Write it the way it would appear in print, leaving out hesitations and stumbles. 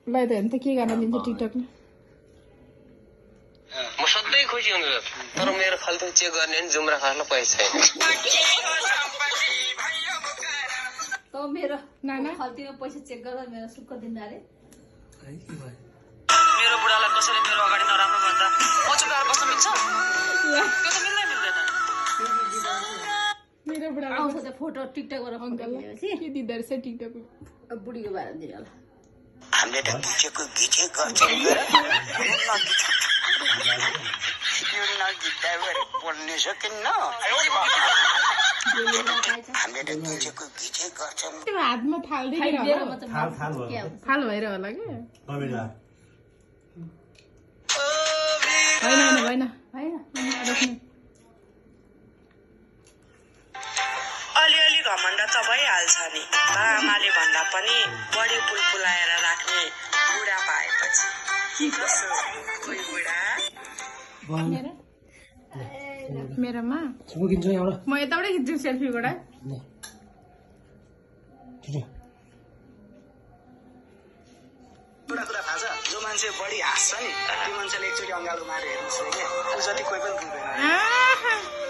लाई त हेर्नु त के गर्न दिन्छ टिकटकमा म सधैँ खुसी हुन्छु तर मेरो फाल्तु चेक गर्ने नि जुम्रा खान पैसा छैन त मेरो नाना फाल्तुमा पैसा चेक गर्दा मेरो सुक्क दिन्छ अरे मेरो बुढालाई कसैले मेरो अगाडि नराम्रो भन्दा म चुप बस्न मिल्छ त्यो त मिल्दैन मेरो बुढा आउँछ त्यो फोटो टिकटकबाट के दिँदो रहेछ टिकटक बुढीको बारेमा दिनु होला हामीले त घिचेको घिचे गर्छौँ यो नगीता बोल्न सकिन्न हामीले त घिचेको घिचे गर्छौँ हातमा थाल थाल भएर होला कि होइन अलिअलि घमण्ड त भइहाल्छ नि आमाले भन्दा पनि बढी पुलपुलाएर राख्ने बुढा पाएपछि के कसो कोही बुढा मेरोमा म यताबाटै खिच्छु सेल्फीबाट कुरा थाहा छ जो मान्छे बढी हाँस्छ नि त्यो मान्छेले एकचोटि अँगालो मारेर हेर्नुहोस् क्या जति कोही पनि पुग्दैन